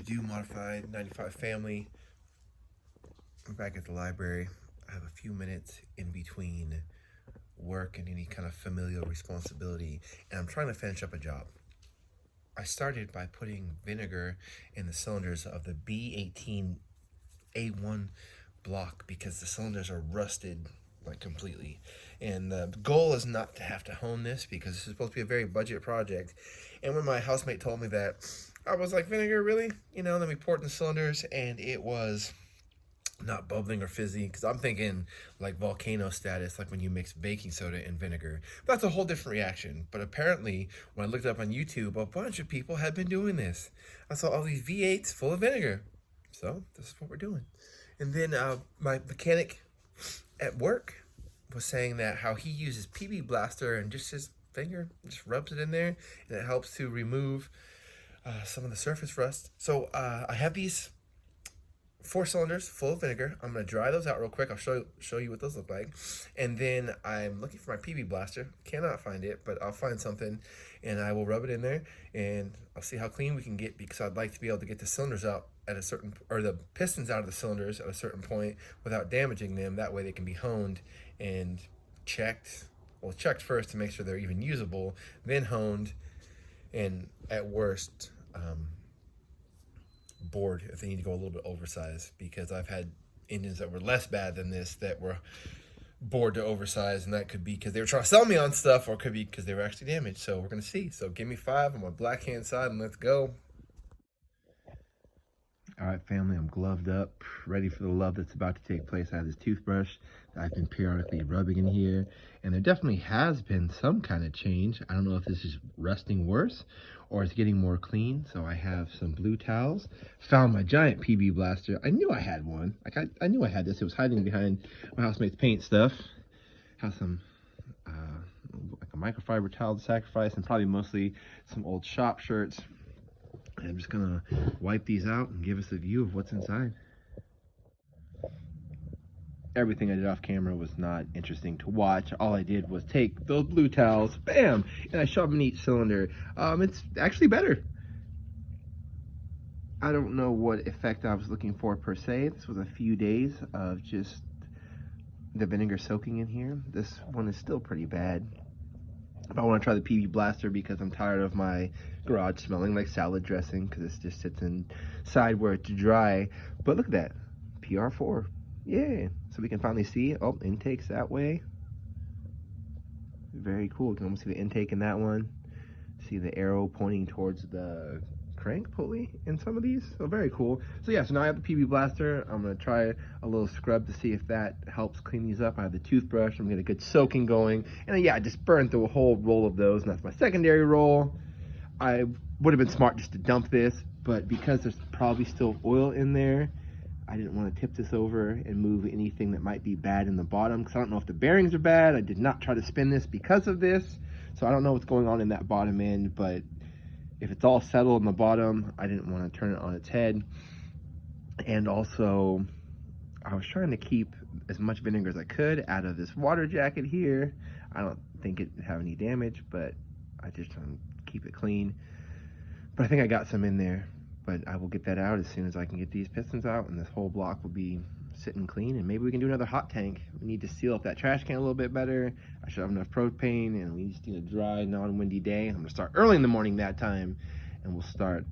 do Modified 95 family. I'm back at the library. I have a few minutes in between work and any kind of familial responsibility, and I'm trying to finish up a job. I started by putting vinegar in the cylinders of the B18a1 block because the cylinders are rusted like completely. And the goal is not to have to hone this because this is supposed to be a very budget project. And when my housemate told me that, I was like, vinegar, really? You know, then we poured in the cylinders and it was not bubbling or fizzy because I'm thinking like volcano status, like when you mix baking soda and vinegar. That's a whole different reaction. But apparently, when I looked up on YouTube, a bunch of people had been doing this. I saw all these V8s full of vinegar. So this is what we're doing. And then my mechanic at work was saying that how he uses PB Blaster and just his finger just rubs it in there and it helps to remove some of the surface rust. So I have these 4 cylinders full of vinegar. I'm gonna dry those out real quick. I'll show you what those look like. And then I'm looking for my PB Blaster. Cannot find it, but I'll find something and I will rub it in there and I'll see how clean we can get because I'd like to be able to get the cylinders out at a certain, or the pistons out of the cylinders at a certain point without damaging them. That way they can be honed and checked. Well, checked first to make sure they're even usable, then honed, and at worst, bored if they need to go a little bit oversized, because I've had engines that were less bad than this that were bored to oversize, and that could be because they were trying to sell me on stuff, or it could be because they were actually damaged. So we're gonna see. So give me 5 on my black hand side and let's go. All right, family, I'm gloved up, ready for the love that's about to take place. I have this toothbrush that I've been periodically rubbing in here, and there definitely has been some kind of change. I don't know if this is rusting worse or it's getting more clean. So I have some blue towels, found my giant PB Blaster. I knew I had one. Like I knew I had this. It was hiding behind my housemate's paint stuff. Have some like a microfiber towel to sacrifice, and probably mostly some old shop shirts. I'm just gonna wipe these out and give us a view of what's inside. Everything I did off camera was not interesting to watch. All I did was take those blue towels, bam, and I shove them in each cylinder. It's actually better. I don't know what effect I was looking for per se. This was a few days of just the vinegar soaking in here. This one is still pretty bad. I want to try the PB Blaster because I'm tired of my garage smelling like salad dressing because it just sits inside where it's dry. But look at that, PR4. Yeah, so we can finally see, oh, intakes that way. Very cool. You can almost see the intake in that one. See the arrow pointing towards the crank pulley in some of these. So very cool. So yeah, so now I have the PB Blaster. I'm gonna try a little scrub to see if that helps clean these up. I have the toothbrush. I'm gonna get a good soaking going. And yeah, I just burned through a whole roll of those, and that's my secondary roll. I would have been smart just to dump this, but because there's probably still oil in there, I didn't want to tip this over and move anything that might be bad in the bottom, because I don't know if the bearings are bad. I did not try to spin this because of this, so I don't know what's going on in that bottom end, but if it's all settled in the bottom, I didn't want to turn it on its head. And also, I was trying to keep as much vinegar as I could out of this water jacket here. I don't think it would have any damage, but I just trying to keep it clean. But I think I got some in there, but I will get that out as soon as I can get these pistons out, and this whole block will be sitting clean, and maybe we can do another hot tank. We need to seal up that trash can a little bit better. I should have enough propane, and we just need a dry, non-windy day. I'm gonna start early in the morning that time, and we'll start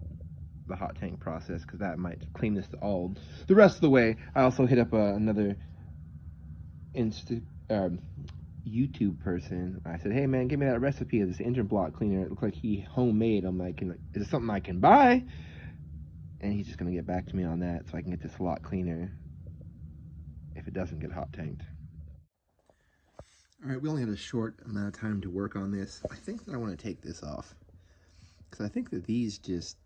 the hot tank process, because that might clean this all the rest of the way. I also hit up another YouTube person. I said, hey man, give me that recipe of this engine block cleaner. It looked like he homemade. I'm like, is it something I can buy? And he's just gonna get back to me on that so I can get this a lot cleaner if it doesn't get hot tanked. All right, we only had a short amount of time to work on this. I think that I want to take this off because I think that these just,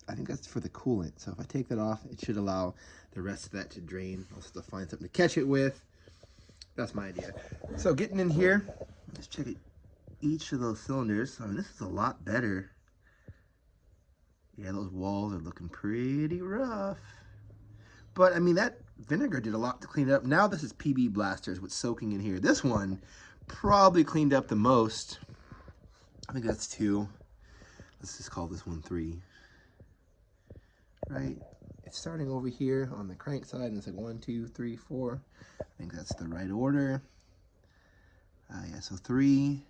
I think that's for the coolant. So if I take that off, it should allow the rest of that to drain. I'll have to find something to catch it with. That's my idea. So getting in here, let's check it. Each of those cylinders. I mean, this is a lot better. Yeah, those walls are looking pretty rough. But I mean, that vinegar did a lot to clean it up. Now this is PB Blasters with soaking in here. This one probably cleaned up the most. I think that's 2. Let's just call this one 3. right? It's starting over here on the crank side, and it's like 1, 2, 3, 4. I think that's the right order. Yeah, so 3.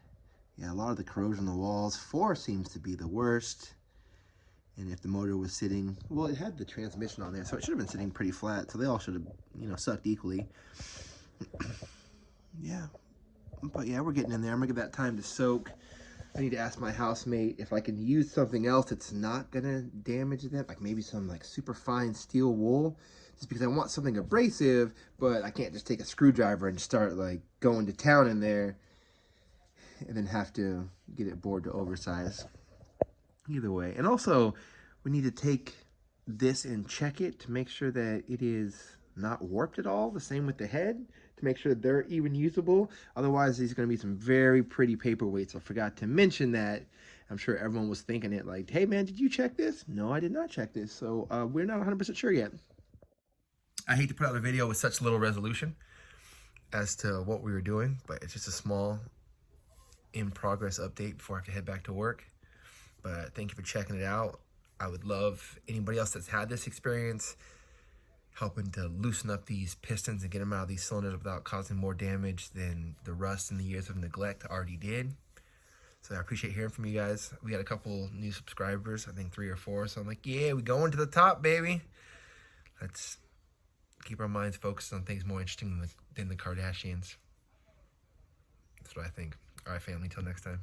Yeah, a lot of the corrosion on the walls. 4 seems to be the worst. And if the motor was sitting, well, it had the transmission on there, so it should have been sitting pretty flat. So they all should have, you know, sucked equally. Yeah, but yeah, we're getting in there. I'm gonna give that time to soak. I need to ask my housemate if I can use something else that's not gonna damage that, like maybe some like super fine steel wool, just because I want something abrasive, but I can't just take a screwdriver and start like going to town in there and then have to get it bored to oversize. Either way. And also, we need to take this and check it to make sure that it is not warped at all. The same with the head, to make sure they're even usable. Otherwise, these are going to be some very pretty paperweights. I forgot to mention that. I'm sure everyone was thinking it like, hey man, did you check this? No, I did not check this. So we're not 100% sure yet. I hate to put out a video with such little resolution as to what we were doing, but it's just a small in progress update before I have to head back to work. But thank you for checking it out. I would love anybody else that's had this experience helping to loosen up these pistons and get them out of these cylinders without causing more damage than the rust and the years of neglect already did. So I appreciate hearing from you guys. We got a couple new subscribers, I think 3 or 4. So I'm like, yeah, we going to the top, baby. Let's keep our minds focused on things more interesting than the Kardashians. That's what I think. All right, family, till next time.